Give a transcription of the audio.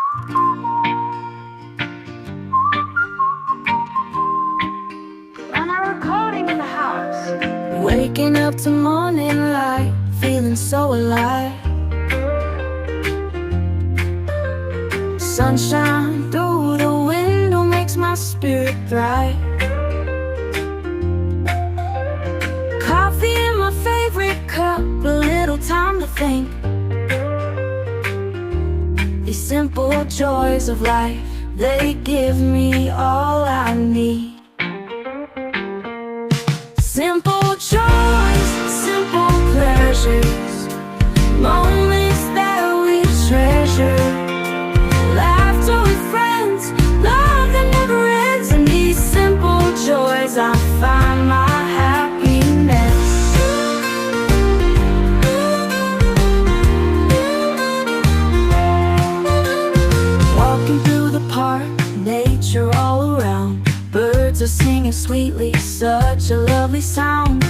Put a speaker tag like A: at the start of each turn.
A: When I'm recording in the house,
B: Waking up to morning light, feeling so alive. Sunshine through the window makes my spirit thrive. Coffee in my favorite cup, a little time to think. These simple joys of life, they give me all I need. Simple joys, simple pleasures, moments that we treasure. Laughter with friends, love that never ends. In these simple joys I find my happiness. Walking through the park, nature all around. Birds are singing sweetly, such a lovely sound.